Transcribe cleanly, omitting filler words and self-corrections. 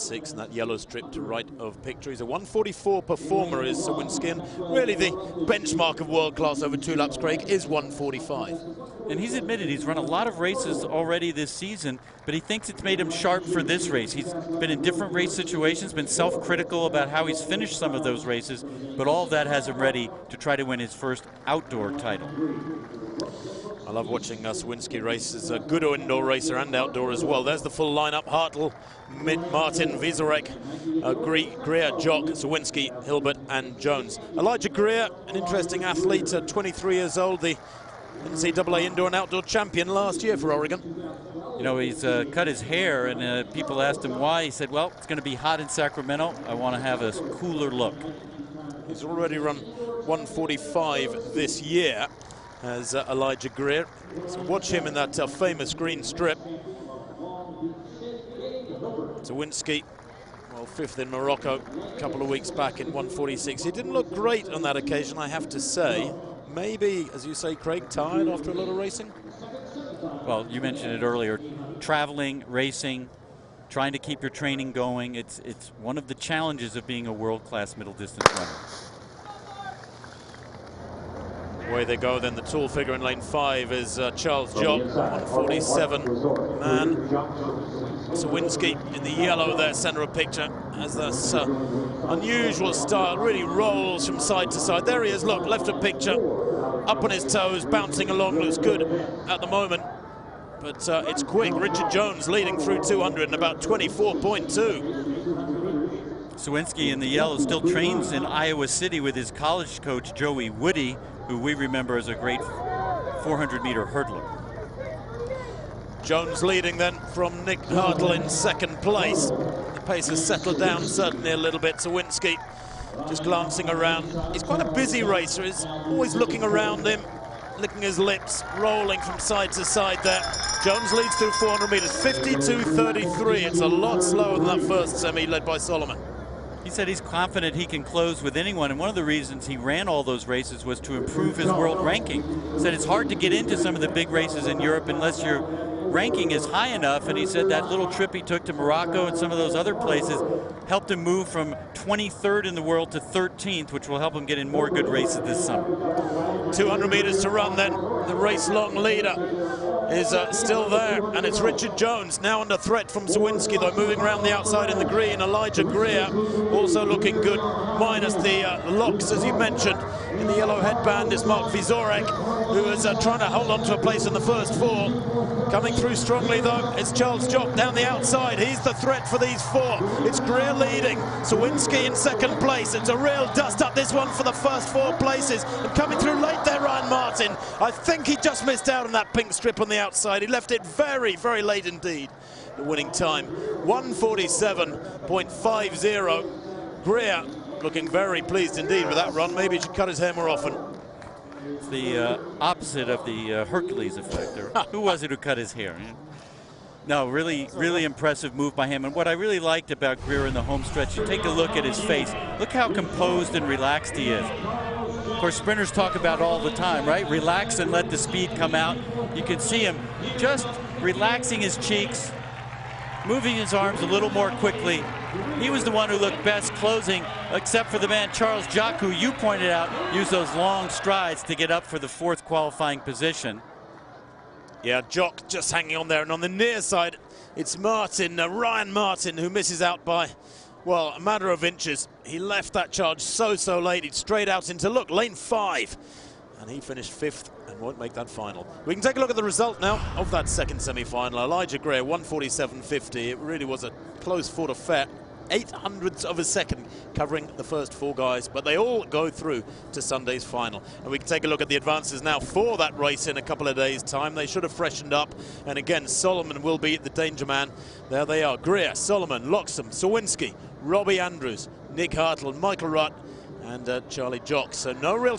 6 and that yellow strip to right of picture. He's a 1:44 performer, is Sawinski, and really the benchmark of world class over 2 laps, Craig, is 1:45. And he's admitted he's run a lot of races already this season, but he thinks it's made him sharp for this race. He's been in different race situations, been self-critical about how he's finished some of those races, but all of that has him ready to try to win his first outdoor title. I love watching Sawinski race. He's a good indoor racer and outdoor as well. There's the full lineup: Hartl, Martin, Vizorek, Greer, Jock, Sawinski, Hilbert and Jones. Elijah Greer, an interesting athlete, 23 years old, the NCAA indoor and outdoor champion last year for Oregon. You know, he's cut his hair, and people asked him why. He said, well, it's going to be hot in Sacramento. I want to have a cooler look. He's already run 1:45 this year as Elijah Greer. So watch him in that famous green strip. Sawinski, well, 5th in Morocco a couple of weeks back in 1:46. He didn't look great on that occasion, I have to say. Maybe, as you say, Craig, tired after a lot of racing? Well, you mentioned it earlier. Traveling, racing, trying to keep your training going. It's one of the challenges of being a world-class middle distance runner. Away they go then. The tall figure in lane 5 is Charles Jock, 1:47 man. Sawinski in the yellow there, center of picture, has this unusual style, really rolls from side to side. There he is, look, left of picture, up on his toes, bouncing along, looks good at the moment. But it's quick. Richard Jones leading through 200 in about 24.2. Sawinski in the yellow still trains in Iowa City with his college coach, Joey Woody, who we remember as a great 400-meter hurdler. Jones leading then from Nick Hartl in 2nd place. The pace has settled down certainly a little bit. Sawinski just glancing around. He's quite a busy racer. He's always looking around him, licking his lips, rolling from side to side there. Jones leads through 400 meters, 52.33. It's a lot slower than that first semi led by Solomon. He said he's confident he can close with anyone, and one of the reasons he ran all those races was to improve his world ranking. He said it's hard to get into some of the big races in Europe unless your ranking is high enough, and he said that little trip he took to Morocco and some of those other places helped him move from 23rd in the world to 13th, which will help him get in more good races this summer. 200 meters to run then. The race-long leader is still there, and it's Richard Jones now under threat from Sawinski, though, moving around the outside in the green. Elijah Greer also looking good, minus the locks, as you mentioned. In the yellow headband is Mark Vizorek, who is trying to hold on to a place in the first 4. Coming through strongly, though, it's Charles Jock down the outside. He's the threat for these 4. It's Greer leading, Sawinski in 2nd place. It's a real dust-up, this one, for the first 4 places. And coming through late there, Ryan Martin. I think he just missed out on that pink strip on the outside. He left it very, very late indeed. The winning time, 1:47.50. Greer looking very pleased indeed with that run. Maybe he should cut his hair more often. It's the opposite of the Hercules effect. Or who was it who cut his hair? No, really impressive move by him. And what I really liked about Greer in the home stretch, you take a look at his face. Look how composed and relaxed he is. Of course, sprinters talk about all the time, right? Relax and let the speed come out. You can see him just relaxing his cheeks, moving his arms a little more quickly. He was the one who looked best closing, except for the man Charles Jock, who you pointed out used those long strides to get up for the 4th qualifying position. Yeah, Jock just hanging on there, and on the near side, it's Martin, Ryan Martin, who misses out by, well, a matter of inches. He left that charge so late, he'd straight out into, look, lane 5. And he finished 5th and won't make that final. We can take a look at the result now of that 2nd semi-final. Elijah Greer, 1:47.50. It really was a close-fought affair. 0.08 of a second covering the first 4 guys, but they all go through to Sunday's final. And we can take a look at the advances now for that race in a couple of days' time. They should have freshened up. And again, Solomon will be the danger man. There they are: Greer, Solomon, Loxham, Sawinski, Robbie Andrews, Nick Hartl, Michael Rutt, and Charlie Jock. So no real